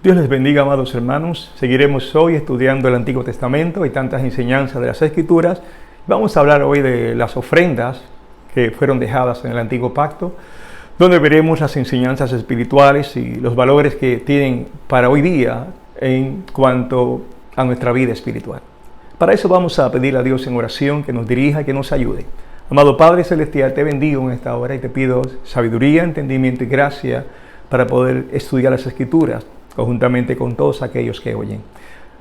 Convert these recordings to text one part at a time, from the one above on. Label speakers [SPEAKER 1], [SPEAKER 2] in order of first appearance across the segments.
[SPEAKER 1] Dios les bendiga, amados hermanos. Seguiremos hoy estudiando el Antiguo Testamento y tantas enseñanzas de las Escrituras. Vamos a hablar hoy de las ofrendas que fueron dejadas en el Antiguo Pacto, donde veremos las enseñanzas espirituales y los valores que tienen para hoy día en cuanto a nuestra vida espiritual. Para eso vamos a pedir a Dios en oración que nos dirija y que nos ayude. Amado Padre Celestial, te bendigo en esta hora y te pido sabiduría, entendimiento y gracia para poder estudiar las Escrituras conjuntamente con todos aquellos que oyen.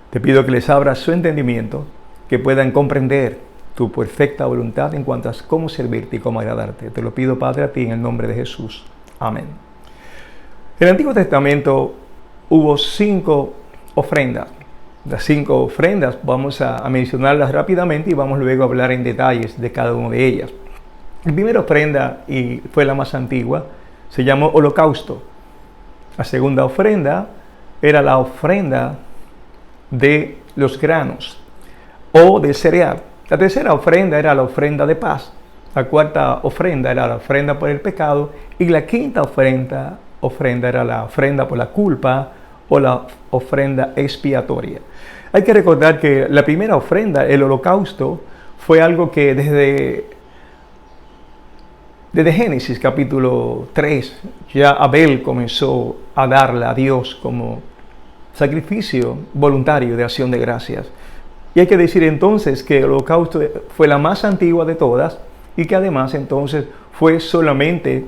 [SPEAKER 1] Te pido que les abras su entendimiento, que puedan comprender tu perfecta voluntad en cuanto a cómo servirte y cómo agradarte. Te lo pido, Padre, a ti en el nombre de Jesús. Amén. En el Antiguo Testamento hubo 5 ofrendas. Las 5 ofrendas vamos a mencionarlas rápidamente y vamos luego a hablar en detalles de cada una de ellas. La primera ofrenda, y fue la más antigua, se llamó holocausto. La segunda ofrenda era la ofrenda de los granos o del cereal. La tercera ofrenda era la ofrenda de paz. La cuarta ofrenda era la ofrenda por el pecado. Y la quinta ofrenda era la ofrenda por la culpa o la ofrenda expiatoria. Hay que recordar que la primera ofrenda, el holocausto, fue algo que desde Génesis capítulo 3, ya Abel comenzó a darle a Dios como sacrificio voluntario de acción de gracias. Y hay que decir entonces que el holocausto fue la más antigua de todas y que además entonces fue solamente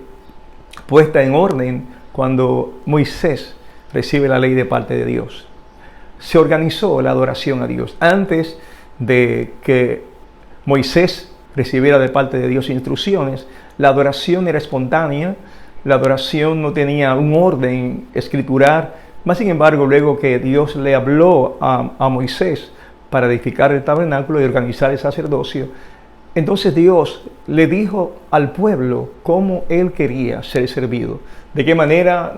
[SPEAKER 1] puesta en orden cuando Moisés recibe la ley de parte de Dios. Se organizó la adoración a Dios. Antes de que Moisés recibiera de parte de Dios instrucciones, la adoración era espontánea, la adoración no tenía un orden escritural. Más sin embargo, luego que Dios le habló a Moisés para edificar el tabernáculo y organizar el sacerdocio, entonces Dios le dijo al pueblo cómo Él quería ser servido, de qué manera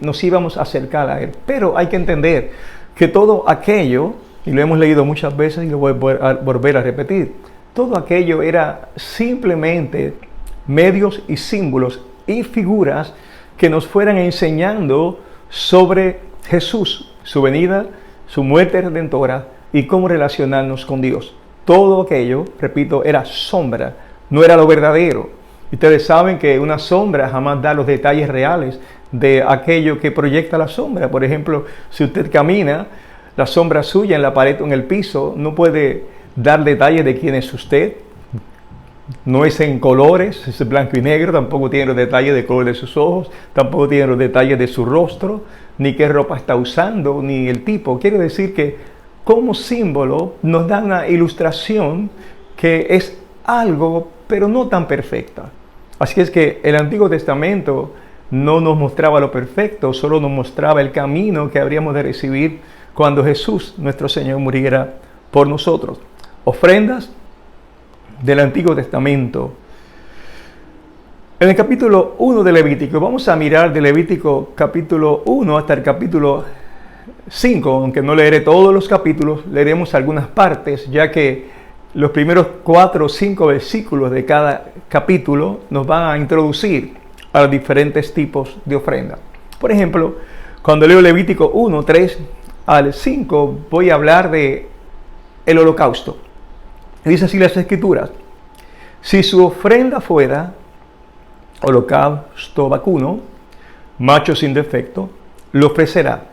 [SPEAKER 1] nos íbamos a acercar a Él. Pero hay que entender que todo aquello, y lo hemos leído muchas veces y lo voy a volver a repetir, todo aquello era simplemente medios y símbolos y figuras que nos fueran enseñando sobre Jesús, su venida, su muerte redentora y cómo relacionarnos con Dios. Todo aquello, repito, era sombra, no era lo verdadero. Ustedes saben que una sombra jamás da los detalles reales de aquello que proyecta la sombra. Por ejemplo, si usted camina, la sombra suya en la pared o en el piso no puede dar detalles de quién es usted. No es en colores, es blanco y negro, tampoco tiene los detalles de color de sus ojos, tampoco tiene los detalles de su rostro, ni qué ropa está usando, ni el tipo. Quiere decir que como símbolo nos da una ilustración que es algo, pero no tan perfecta. Así es que el Antiguo Testamento no nos mostraba lo perfecto, solo nos mostraba el camino que habríamos de recibir cuando Jesús, nuestro Señor, muriera por nosotros. Ofrendas del Antiguo Testamento. En el capítulo 1 de Levítico, vamos a mirar de Levítico capítulo 1 hasta el capítulo 5, aunque no leeré todos los capítulos, leeremos algunas partes, ya que los primeros 4 o 5 versículos de cada capítulo nos van a introducir a los diferentes tipos de ofrenda. Por ejemplo, cuando leo Levítico 1, 3 al 5, voy a hablar de el holocausto. Dice así las Escrituras: si su ofrenda fuera holocausto vacuno, macho sin defecto, lo ofrecerá.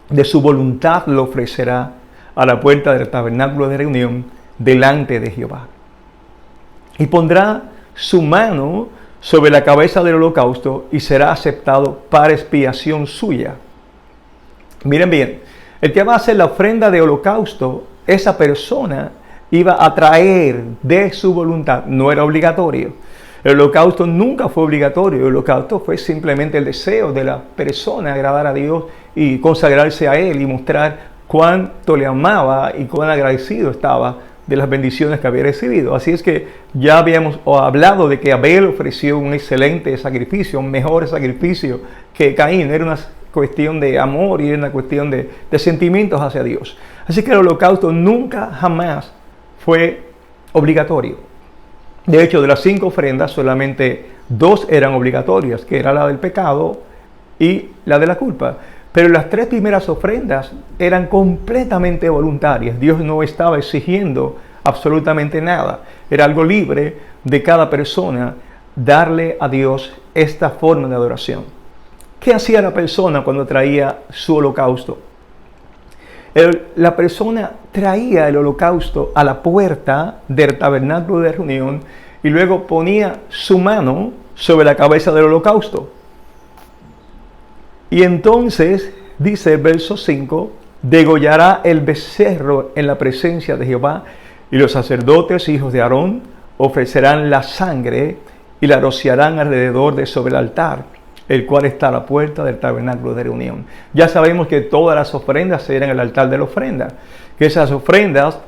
[SPEAKER 1] De su voluntad lo ofrecerá a la puerta del tabernáculo de reunión delante de Jehová. Y pondrá su mano sobre la cabeza del holocausto y será aceptado para expiación suya. Miren bien, el que va a hacer la ofrenda de holocausto, esa persona iba a traer de su voluntad, no era obligatorio. El holocausto nunca fue obligatorio, el holocausto fue simplemente el deseo de la persona agradar a Dios y consagrarse a Él y mostrar cuánto le amaba y cuán agradecido estaba de las bendiciones que había recibido. Así es que ya habíamos hablado de que Abel ofreció un excelente sacrificio, un mejor sacrificio que Caín. Era una cuestión de amor y era una cuestión de sentimientos hacia Dios. Así que el holocausto nunca, jamás fue obligatorio. De hecho, de las 5 ofrendas, solamente 2 eran obligatorias, que era la del pecado y la de la culpa. Pero las 3 primeras ofrendas eran completamente voluntarias. Dios no estaba exigiendo absolutamente nada. Era algo libre de cada persona darle a Dios esta forma de adoración. ¿Qué hacía la persona cuando traía su holocausto? La persona traía el holocausto a la puerta del tabernáculo de reunión y luego ponía su mano sobre la cabeza del holocausto. Y entonces, dice el verso 5, degollará el becerro en la presencia de Jehová, y los sacerdotes, hijos de Aarón, ofrecerán la sangre y la rociarán alrededor de sobre el altar, el cual está a la puerta del tabernáculo de reunión. Ya sabemos que todas las ofrendas eran el altar de la ofrenda, que esas ofrendas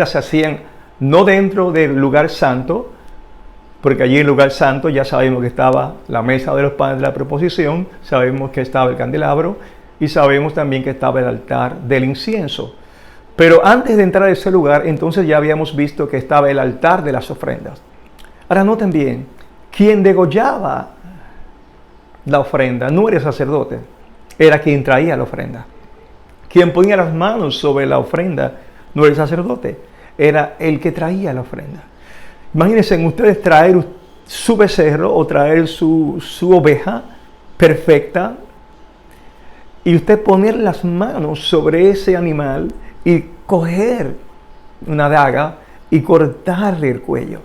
[SPEAKER 1] se hacían no dentro del lugar santo, porque allí en el lugar santo ya sabemos que estaba la mesa de los panes de la proposición, sabemos que estaba el candelabro y sabemos también que estaba el altar del incienso. Pero antes de entrar a ese lugar, entonces ya habíamos visto que estaba el altar de las ofrendas. Ahora noten bien, quien degollaba la ofrenda no era el sacerdote, era quien traía la ofrenda. Quien ponía las manos sobre la ofrenda no era el sacerdote, era el que traía la ofrenda. Imagínense ustedes traer su becerro o traer su oveja perfecta y usted poner las manos sobre ese animal y coger una daga y cortarle el cuello.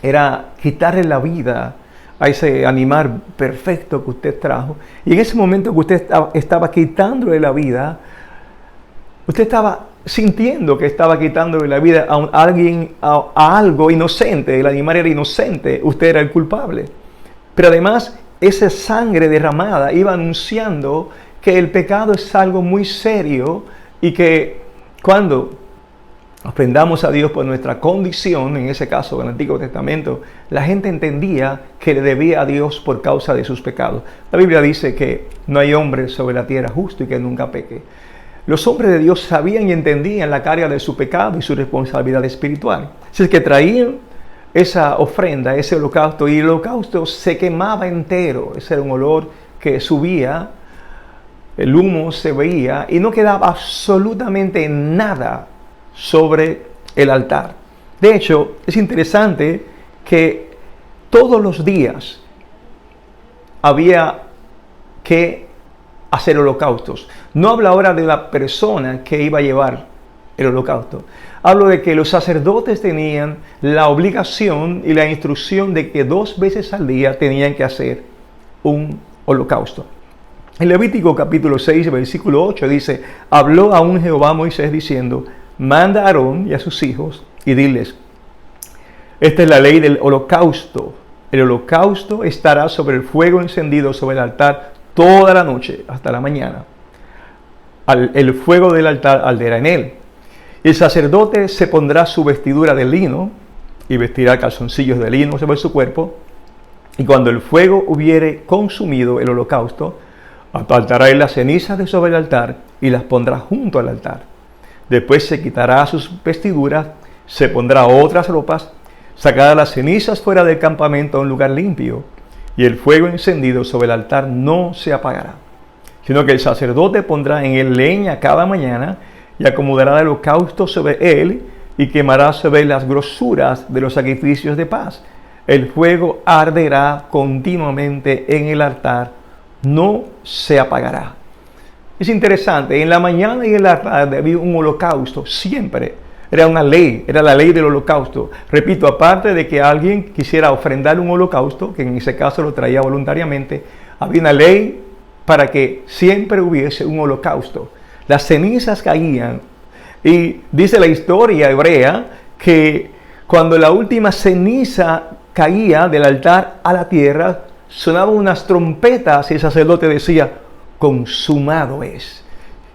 [SPEAKER 1] Era quitarle la vida a ese animal perfecto que usted trajo. Y en ese momento que usted estaba quitándole la vida, usted estaba sintiendo que estaba quitándole la vida a algo inocente. El animal era inocente, usted era el culpable. Pero además, esa sangre derramada iba anunciando que el pecado es algo muy serio y que cuando ofrendamos a Dios por nuestra condición, en ese caso en el Antiguo Testamento, la gente entendía que le debía a Dios por causa de sus pecados. La Biblia dice que no hay hombre sobre la tierra justo y que nunca peque. Los hombres de Dios sabían y entendían la carga de su pecado y su responsabilidad espiritual. Así es que traían esa ofrenda, ese holocausto, y el holocausto se quemaba entero. Ese era un olor que subía, el humo se veía y no quedaba absolutamente nada sobre el altar. De hecho, es interesante que todos los días había que hacer holocaustos. No hablo ahora de la persona que iba a llevar el holocausto. Hablo de que los sacerdotes tenían la obligación y la instrucción de que 2 veces al día tenían que hacer un holocausto. En Levítico capítulo 6, versículo 8 dice: habló aún Jehová a Moisés diciendo: manda a Aarón y a sus hijos y diles: esta es la ley del holocausto. El holocausto estará sobre el fuego encendido sobre el altar toda la noche hasta la mañana. El fuego del altar arderá en él. Y el sacerdote se pondrá su vestidura de lino y vestirá calzoncillos de lino sobre su cuerpo. Y cuando el fuego hubiere consumido el holocausto, apartará él las cenizas de sobre el altar y las pondrá junto al altar. Después se quitará sus vestiduras, se pondrá otras ropas, sacará las cenizas fuera del campamento a un lugar limpio, y el fuego encendido sobre el altar no se apagará, sino que el sacerdote pondrá en él leña cada mañana y acomodará el holocausto sobre él y quemará sobre las grosuras de los sacrificios de paz. El fuego arderá continuamente en el altar, no se apagará. Es interesante, en la mañana y en la tarde había un holocausto, siempre. Era una ley, era la ley del holocausto. Repito, aparte de que alguien quisiera ofrendar un holocausto, que en ese caso lo traía voluntariamente, había una ley para que siempre hubiese un holocausto. Las cenizas caían y dice la historia hebrea que cuando la última ceniza caía del altar a la tierra, sonaban unas trompetas y el sacerdote decía: consumado es.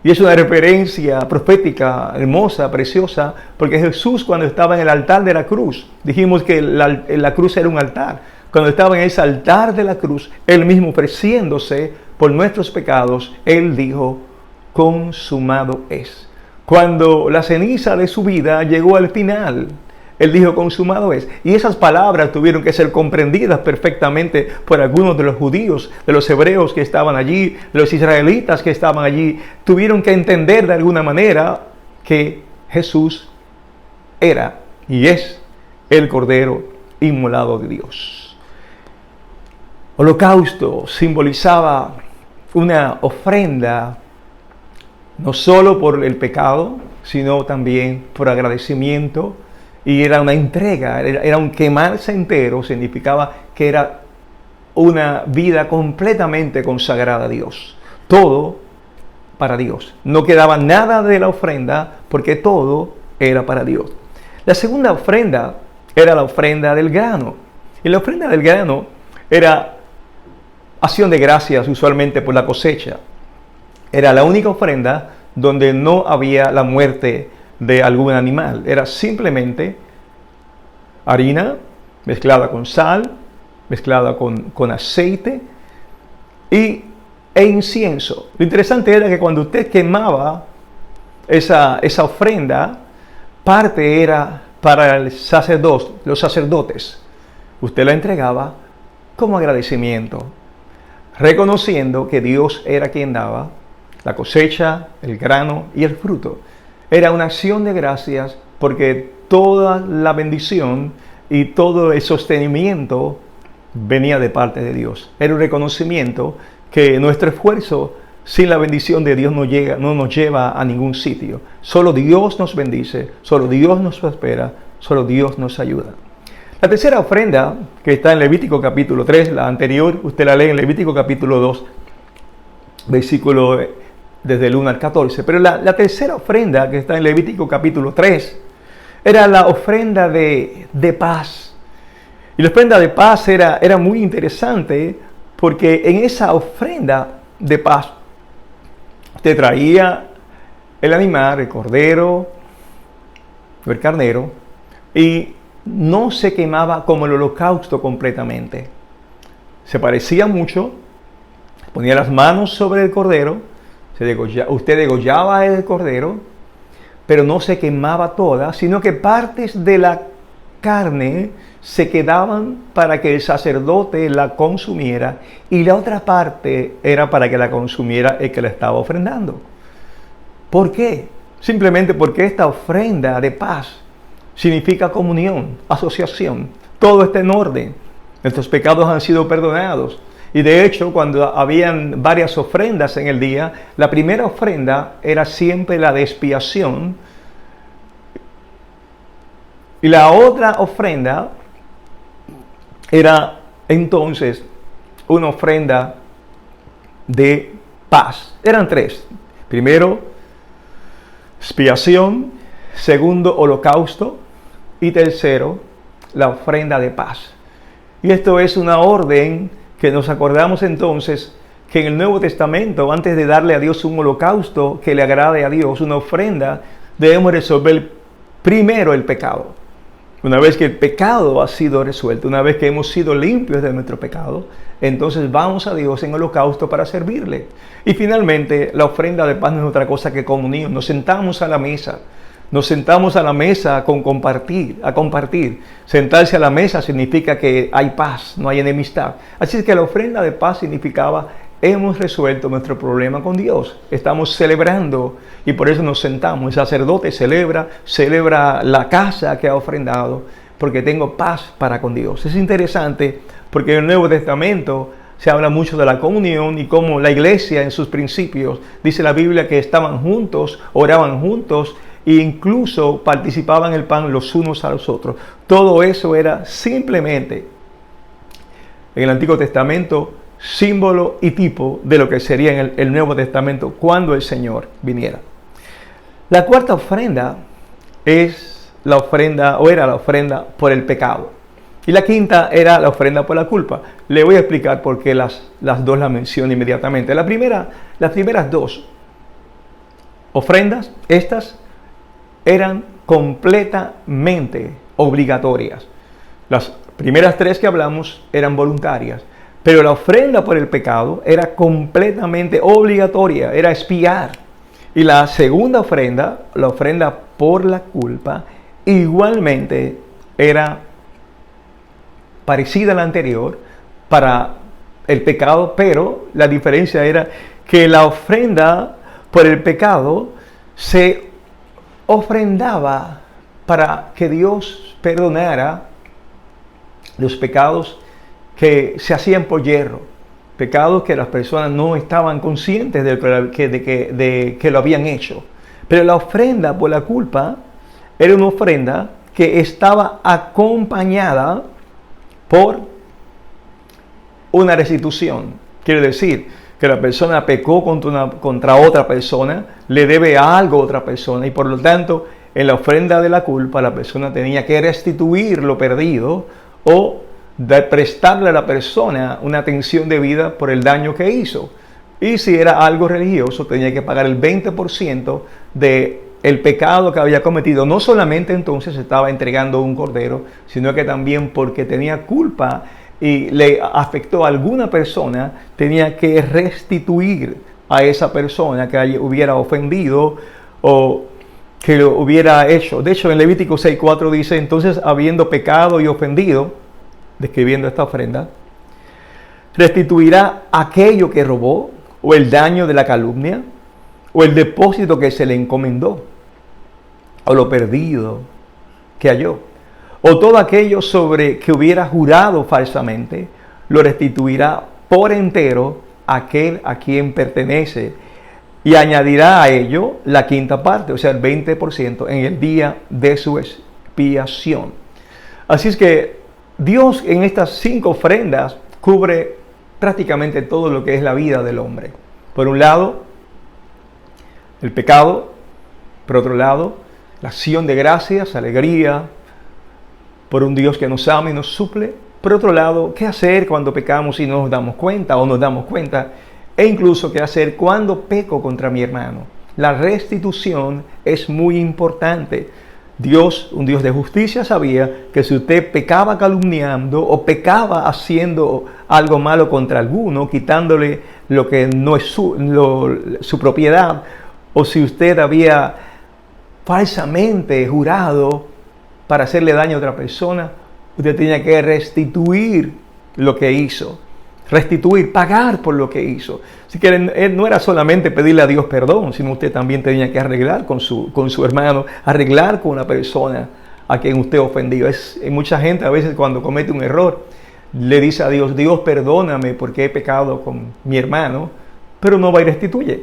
[SPEAKER 1] Y es una referencia profética hermosa, preciosa, porque Jesús, cuando estaba en el altar de la cruz, dijimos que la cruz era un altar. Cuando estaba en ese altar de la cruz, Él mismo ofreciéndose por nuestros pecados, Él dijo: consumado es. Cuando la ceniza de su vida llegó al final, Él dijo, consumado es. Y esas palabras tuvieron que ser comprendidas perfectamente por algunos de los judíos, de los hebreos que estaban allí, de los israelitas que estaban allí. Tuvieron que entender de alguna manera que Jesús era y es el Cordero inmolado de Dios. Holocausto simbolizaba una ofrenda no solo por el pecado, sino también por agradecimiento, y era una entrega, era un quemarse entero, significaba que era una vida completamente consagrada a Dios. Todo para Dios. No quedaba nada de la ofrenda porque todo era para Dios. La segunda ofrenda era la ofrenda del grano. Y la ofrenda del grano era acción de gracias usualmente por la cosecha. Era la única ofrenda donde no había la muerte de algún animal. Era simplemente harina mezclada con sal, mezclada con aceite e incienso. Lo interesante era que cuando usted quemaba esa ofrenda, parte era para los sacerdotes. Usted la entregaba como agradecimiento, reconociendo que Dios era quien daba la cosecha, el grano y el fruto. Era una acción de gracias porque toda la bendición y todo el sostenimiento venía de parte de Dios. Era un reconocimiento que nuestro esfuerzo sin la bendición de Dios no nos lleva a ningún sitio. Solo Dios nos bendice, solo Dios nos prospera, solo Dios nos ayuda. La tercera ofrenda, que está en Levítico capítulo 3, la anterior, usted la lee en Levítico capítulo 2, versículo desde el 1 al 14. Pero la tercera ofrenda, que está en Levítico capítulo 3, era la ofrenda de paz. Y la ofrenda de paz era muy interesante porque en esa ofrenda de paz te traía el animal, el cordero, o el carnero, y no se quemaba como el holocausto completamente. Se parecía mucho, ponía las manos sobre el cordero, usted degollaba el cordero, pero no se quemaba toda, sino que partes de la carne se quedaban para que el sacerdote la consumiera y la otra parte era para que la consumiera el que la estaba ofrendando. ¿Por qué? Simplemente porque esta ofrenda de paz significa comunión, asociación. Todo está en orden. Nuestros pecados han sido perdonados. Y de hecho, cuando habían varias ofrendas en el día, la primera ofrenda era siempre la de expiación. Y la otra ofrenda era entonces una ofrenda de paz. Eran tres. Primero, expiación. Segundo, holocausto. Y tercero, la ofrenda de paz. Y esto es una orden que nos acordamos entonces que en el Nuevo Testamento, antes de darle a Dios un holocausto que le agrade a Dios, una ofrenda, debemos resolver primero el pecado. Una vez que el pecado ha sido resuelto, una vez que hemos sido limpios de nuestro pecado, entonces vamos a Dios en holocausto para servirle. Y finalmente, la ofrenda de paz no es otra cosa que comunión. Nos sentamos a la mesa. Nos sentamos a la mesa a compartir. Sentarse a la mesa significa que hay paz, no hay enemistad. Así es que la ofrenda de paz significaba, hemos resuelto nuestro problema con Dios. Estamos celebrando y por eso nos sentamos. El sacerdote celebra la casa que ha ofrendado, porque tengo paz para con Dios. Es interesante porque en el Nuevo Testamento se habla mucho de la comunión y cómo la iglesia en sus principios, dice la Biblia que estaban juntos, oraban juntos, e incluso participaban en el pan los unos a los otros. Todo eso era simplemente, en el Antiguo Testamento, símbolo y tipo de lo que sería en el Nuevo Testamento cuando el Señor viniera. La cuarta ofrenda es la ofrenda, o era la ofrenda por el pecado. Y la quinta era la ofrenda por la culpa. Le voy a explicar por qué las dos las menciono inmediatamente. Las primeras dos ofrendas, estas eran completamente obligatorias. Las primeras tres que hablamos eran voluntarias, pero la ofrenda por el pecado era completamente obligatoria, era expiar. Y la segunda ofrenda, la ofrenda por la culpa, igualmente era parecida a la anterior para el pecado, pero la diferencia era que la ofrenda por el pecado se ofrendaba para que Dios perdonara los pecados que se hacían por yerro, pecados que las personas no estaban conscientes de que lo habían hecho. Pero la ofrenda por la culpa era una ofrenda que estaba acompañada por una restitución. Quiere decir que la persona pecó contra otra persona, le debe algo a otra persona, y por lo tanto, en la ofrenda de la culpa, la persona tenía que restituir lo perdido o de prestarle a la persona una atención debida por el daño que hizo. Y si era algo religioso, tenía que pagar el 20% del pecado que había cometido. No solamente entonces estaba entregando un cordero, sino que también porque tenía culpa y le afectó a alguna persona, tenía que restituir a esa persona que hubiera ofendido o que lo hubiera hecho. De hecho, en Levítico 6:4 dice: entonces, habiendo pecado y ofendido, describiendo esta ofrenda, restituirá aquello que robó, o el daño de la calumnia, o el depósito que se le encomendó, o lo perdido que halló, o todo aquello sobre que hubiera jurado falsamente, lo restituirá por entero aquel a quien pertenece, y añadirá a ello la quinta parte, o sea, el 20% en el día de su expiación. Así es que Dios en estas 5 ofrendas cubre prácticamente todo lo que es la vida del hombre. Por un lado, el pecado; por otro lado, la acción de gracias, alegría por un Dios que nos ama y nos suple; por otro lado, qué hacer cuando pecamos y no nos damos cuenta o nos damos cuenta, e incluso qué hacer cuando peco contra mi hermano. La restitución es muy importante. Dios, un Dios de justicia, sabía que si usted pecaba calumniando o pecaba haciendo algo malo contra alguno, quitándole lo que no es su propiedad, o si usted había falsamente jurado para hacerle daño a otra persona, usted tenía que restituir lo que hizo. Restituir, pagar por lo que hizo. Así que no era solamente pedirle a Dios perdón, sino usted también tenía que arreglar con su hermano, arreglar con una persona a quien usted ofendió. Mucha gente a veces cuando comete un error le dice a Dios: Dios, perdóname porque he pecado con mi hermano, pero no va y restituye.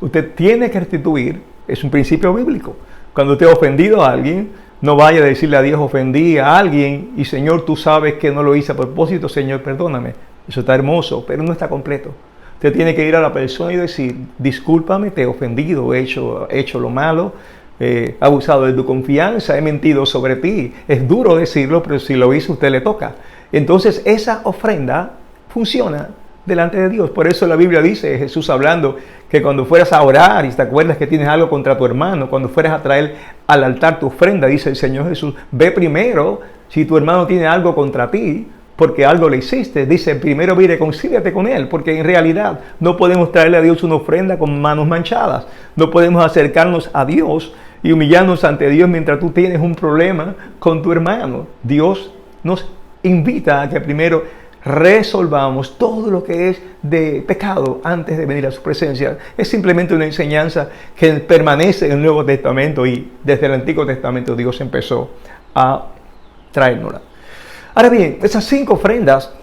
[SPEAKER 1] Usted tiene que restituir, es un principio bíblico. Cuando usted ha ofendido a alguien, no vaya a decirle a Dios: ofendí a alguien y Señor, tú sabes que no lo hice a propósito, Señor, perdóname. Eso está hermoso, pero no está completo. Usted tiene que ir a la persona y decir: discúlpame, te he ofendido, he hecho lo malo, he abusado de tu confianza, he mentido sobre ti. Es duro decirlo, pero si lo hizo, usted le toca. Entonces esa ofrenda funciona delante de Dios. Por eso la Biblia dice, Jesús hablando, que cuando fueras a orar y te acuerdas que tienes algo contra tu hermano, cuando fueras a traer al altar tu ofrenda, dice el Señor Jesús: ve primero si tu hermano tiene algo contra ti, porque algo le hiciste. Dice: primero ve y reconcíliate con él, porque en realidad no podemos traerle a Dios una ofrenda con manos manchadas. No podemos acercarnos a Dios y humillarnos ante Dios mientras tú tienes un problema con tu hermano. Dios nos invita a que primero resolvamos todo lo que es de pecado antes de venir a su presencia. Es simplemente una enseñanza que permanece en el Nuevo Testamento, y desde el Antiguo Testamento Dios empezó a traérnosla. Ahora bien, esas 5 ofrendas,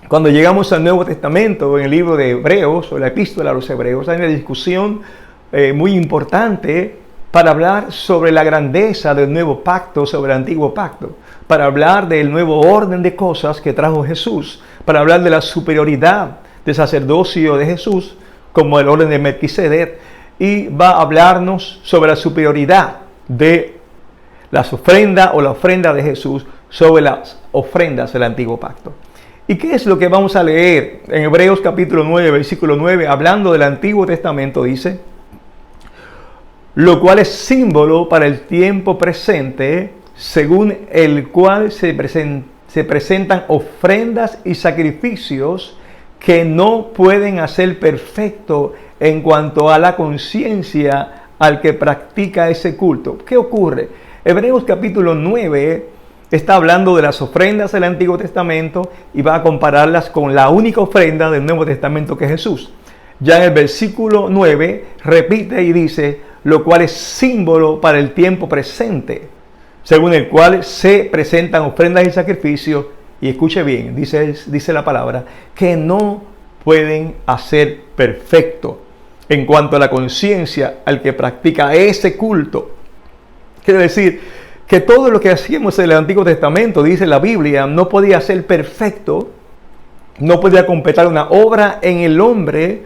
[SPEAKER 1] cuando llegamos al Nuevo Testamento, en el libro de Hebreos o la epístola a los Hebreos, hay una discusión muy importante para hablar sobre la grandeza del nuevo pacto sobre el antiguo pacto, para hablar del nuevo orden de cosas que trajo Jesús, para hablar de la superioridad del sacerdocio de Jesús como el orden de Melquisedec, y va a hablarnos sobre la superioridad de las ofrendas o la ofrenda de Jesús sobre las ofrendas del antiguo pacto. ¿Y qué es lo que vamos a leer en Hebreos capítulo 9, versículo 9? Hablando del Antiguo Testamento, dice: lo cual es símbolo para el tiempo presente, según el cual se presentan ofrendas y sacrificios que no pueden hacer perfecto en cuanto a la conciencia al que practica ese culto. ¿Qué ocurre? Hebreos capítulo 9 está hablando de las ofrendas del Antiguo Testamento y va a compararlas con la única ofrenda del Nuevo Testamento, que es Jesús. Ya en el versículo 9 repite y dice, lo cual es símbolo para el tiempo presente, según el cual se presentan ofrendas y sacrificios, y escuche bien, dice la palabra, que no pueden hacer perfecto en cuanto a la conciencia al que practica ese culto. Quiere decir que todo lo que hacíamos en el Antiguo Testamento, dice la Biblia, no podía ser perfecto, no podía completar una obra en el hombre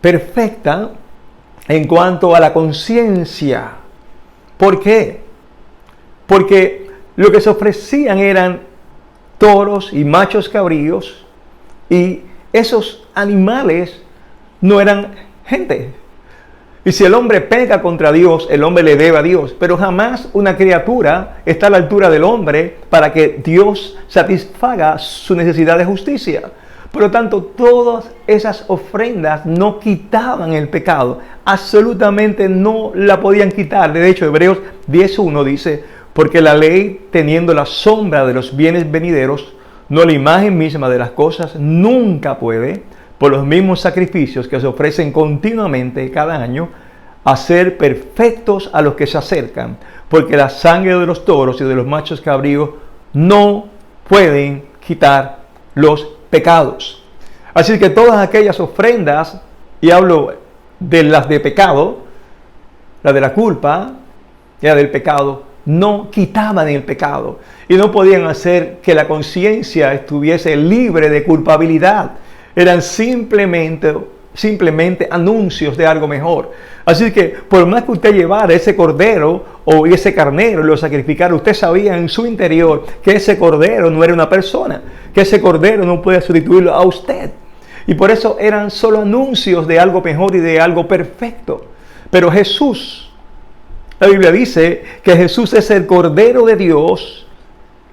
[SPEAKER 1] perfecta en cuanto a la conciencia. ¿Por qué? Porque lo que se ofrecían eran toros y machos cabríos, y esos animales no eran gente. Y si el hombre peca contra Dios, el hombre le debe a Dios. Pero jamás una criatura está a la altura del hombre para que Dios satisfaga su necesidad de justicia. Por lo tanto, todas esas ofrendas no quitaban el pecado. Absolutamente no la podían quitar. De hecho, Hebreos 10:1 dice, porque la ley, teniendo la sombra de los bienes venideros, no la imagen misma de las cosas, nunca puede, por los mismos sacrificios que se ofrecen continuamente cada año, hacer perfectos a los que se acercan, porque la sangre de los toros y de los machos cabríos no pueden quitar los pecados. Así que todas aquellas ofrendas, y hablo de las de pecado, la de la culpa y la del pecado, no quitaban el pecado y no podían hacer que la conciencia estuviese libre de culpabilidad. Eran simplemente anuncios de algo mejor. Así que por más que usted llevara ese cordero o ese carnero y lo sacrificara, usted sabía en su interior que ese cordero no era una persona, que ese cordero no podía sustituirlo a usted. Y por eso eran solo anuncios de algo mejor y de algo perfecto. Pero Jesús, la Biblia dice que Jesús es el Cordero de Dios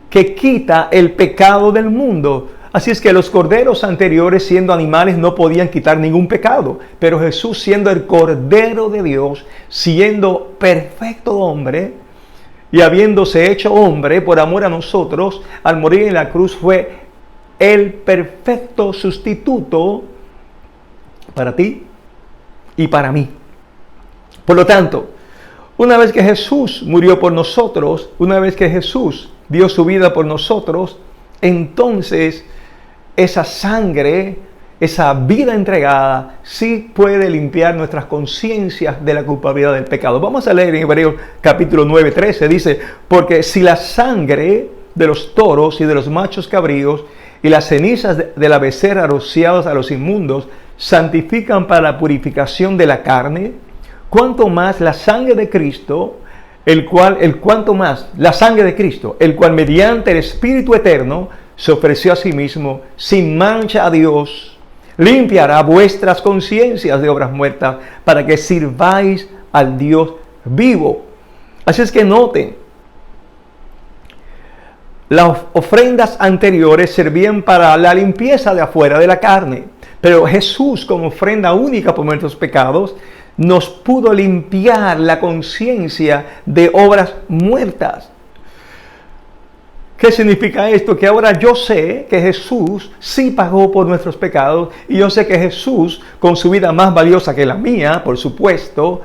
[SPEAKER 1] que quita el pecado del mundo. Así es que los corderos anteriores, siendo animales, no podían quitar ningún pecado. Pero Jesús, siendo el Cordero de Dios, siendo perfecto hombre y habiéndose hecho hombre por amor a nosotros, al morir en la cruz fue el perfecto sustituto para ti y para mí. Por lo tanto, una vez que Jesús murió por nosotros, una vez que Jesús dio su vida por nosotros, entonces esa sangre, esa vida entregada, sí puede limpiar nuestras conciencias de la culpabilidad del pecado. Vamos a leer en Hebreos capítulo 9:13, dice, porque si la sangre de los toros y de los machos cabríos y las cenizas de la becerra rociadas a los inmundos santifican para la purificación de la carne, cuanto más la sangre de Cristo, el cual mediante el Espíritu eterno se ofreció a sí mismo sin mancha a Dios, limpiará vuestras conciencias de obras muertas para que sirváis al Dios vivo. Así es que noten, las ofrendas anteriores servían para la limpieza de afuera de la carne, pero Jesús, como ofrenda única por nuestros pecados, nos pudo limpiar la conciencia de obras muertas. ¿Qué significa esto? Que ahora yo sé que Jesús sí pagó por nuestros pecados, y yo sé que Jesús, con su vida más valiosa que la mía, por supuesto,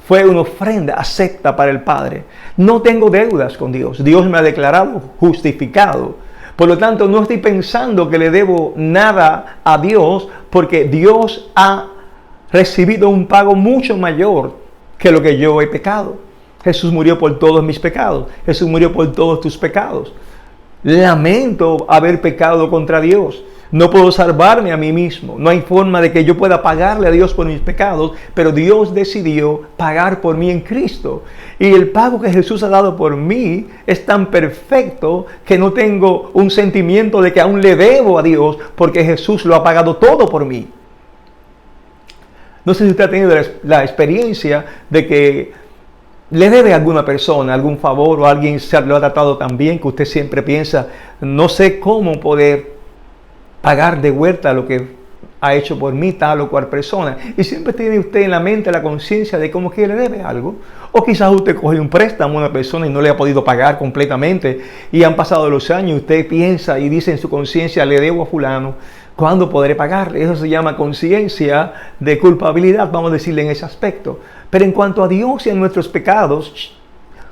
[SPEAKER 1] fue una ofrenda acepta para el Padre. No tengo deudas con Dios. Dios me ha declarado justificado. Por lo tanto, no estoy pensando que le debo nada a Dios, porque Dios ha recibido un pago mucho mayor que lo que yo he pecado. Jesús murió por todos mis pecados. Jesús murió por todos tus pecados. Lamento haber pecado contra Dios. No puedo salvarme a mí mismo. No hay forma de que yo pueda pagarle a Dios por mis pecados, pero Dios decidió pagar por mí en Cristo. Y el pago que Jesús ha dado por mí es tan perfecto que no tengo un sentimiento de que aún le debo a Dios, porque Jesús lo ha pagado todo por mí. No sé si usted ha tenido la experiencia de que le debe a alguna persona algún favor, o alguien se lo ha tratado tan bien que usted siempre piensa, no sé cómo poder pagar de vuelta lo que ha hecho por mí tal o cual persona. Y siempre tiene usted en la mente la conciencia de cómo que le debe algo. O quizás usted coge un préstamo a una persona y no le ha podido pagar completamente. Y han pasado los años y usted piensa y dice en su conciencia, le debo a fulano. ¿Cuándo podré pagarle? Eso se llama conciencia de culpabilidad, vamos a decirle en ese aspecto. Pero en cuanto a Dios y a nuestros pecados,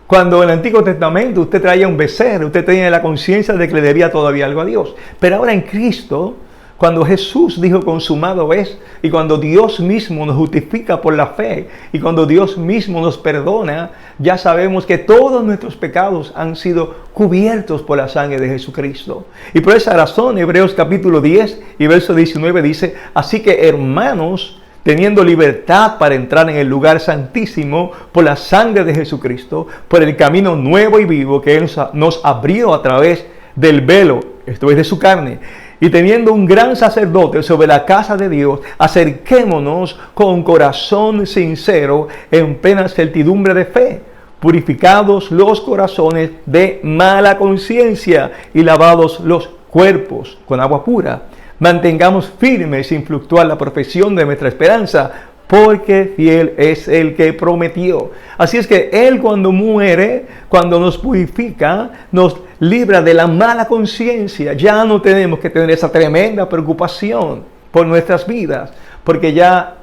[SPEAKER 1] cuando en el Antiguo Testamento usted traía un becerro, usted tenía la conciencia de que le debía todavía algo a Dios. Pero ahora en Cristo, cuando Jesús dijo consumado es, y cuando Dios mismo nos justifica por la fe, y cuando Dios mismo nos perdona, ya sabemos que todos nuestros pecados han sido cubiertos por la sangre de Jesucristo. Y por esa razón, Hebreos capítulo 10 y verso 19 dice, así que hermanos, teniendo libertad para entrar en el lugar santísimo por la sangre de Jesucristo, por el camino nuevo y vivo que Él nos abrió a través del velo, esto es de su carne, y teniendo un gran sacerdote sobre la casa de Dios, acerquémonos con corazón sincero en plena certidumbre de fe, purificados los corazones de mala conciencia y lavados los cuerpos con agua pura. Mantengamos firme sin fluctuar la profesión de nuestra esperanza, porque fiel es el que prometió. Así es que Él cuando muere, cuando nos purifica, nos libra de la mala conciencia. Ya no tenemos que tener esa tremenda preocupación por nuestras vidas, porque ya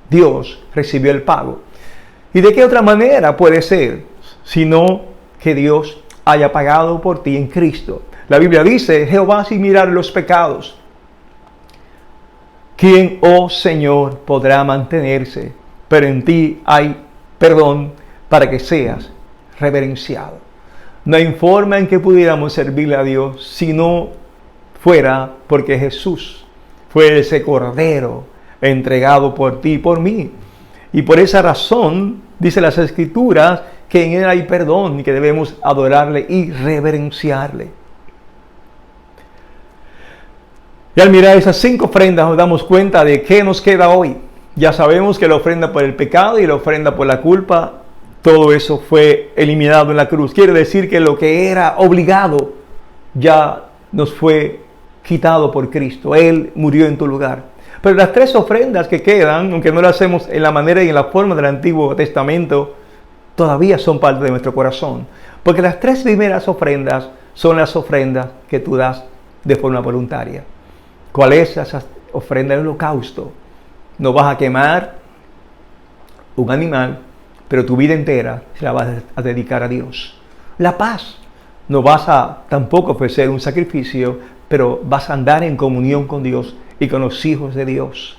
[SPEAKER 1] Dios recibió el pago. ¿Y de qué otra manera puede ser? Sino que Dios haya pagado por ti en Cristo. La Biblia dice, Jehová sin mirar los pecados. ¿Quién, oh Señor, podrá mantenerse? Pero en ti hay perdón para que seas reverenciado. No hay forma en que pudiéramos servirle a Dios si no fuera porque Jesús fue ese cordero entregado por ti y por mí. Y por esa razón, dice las Escrituras, que en Él hay perdón y que debemos adorarle y reverenciarle. Y al mirar esas 5 ofrendas nos damos cuenta de qué nos queda hoy. Ya sabemos que la ofrenda por el pecado y la ofrenda por la culpa, todo eso fue eliminado en la cruz. Quiere decir que lo que era obligado ya nos fue quitado por Cristo. Él murió en tu lugar. Pero las 3 ofrendas que quedan, aunque no las hacemos en la manera y en la forma del Antiguo Testamento, todavía son parte de nuestro corazón. Porque las 3 primeras ofrendas son las ofrendas que tú das de forma voluntaria. ¿Cuál es esa ofrenda del holocausto? No vas a quemar un animal, pero tu vida entera se la vas a dedicar a Dios. La paz. No vas a tampoco ofrecer un sacrificio, pero vas a andar en comunión con Dios y con los hijos de Dios.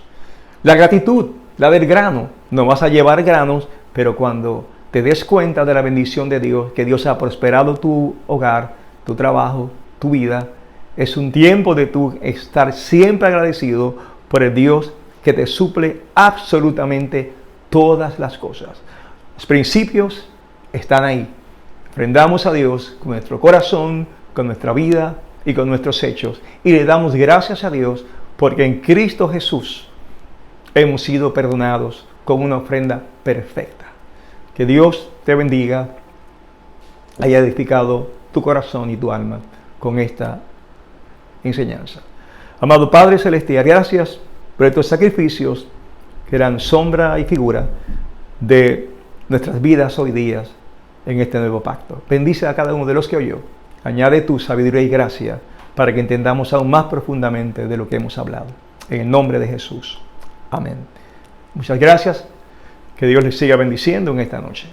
[SPEAKER 1] La gratitud, la del grano. No vas a llevar granos, pero cuando te des cuenta de la bendición de Dios, que Dios ha prosperado tu hogar, tu trabajo, tu vida, es un tiempo de tú estar siempre agradecido por el Dios que te suple absolutamente todas las cosas. Los principios están ahí. Ofrendamos a Dios con nuestro corazón, con nuestra vida y con nuestros hechos. Y le damos gracias a Dios porque en Cristo Jesús hemos sido perdonados con una ofrenda perfecta. Que Dios te bendiga, haya edificado tu corazón y tu alma con esta enseñanza. Amado Padre Celestial, gracias por estos sacrificios que eran sombra y figura de nuestras vidas hoy día en este nuevo pacto. Bendice a cada uno de los que oyó. Añade tu sabiduría y gracia para que entendamos aún más profundamente de lo que hemos hablado. En el nombre de Jesús. Amén. Muchas gracias. Que Dios les siga bendiciendo en esta noche.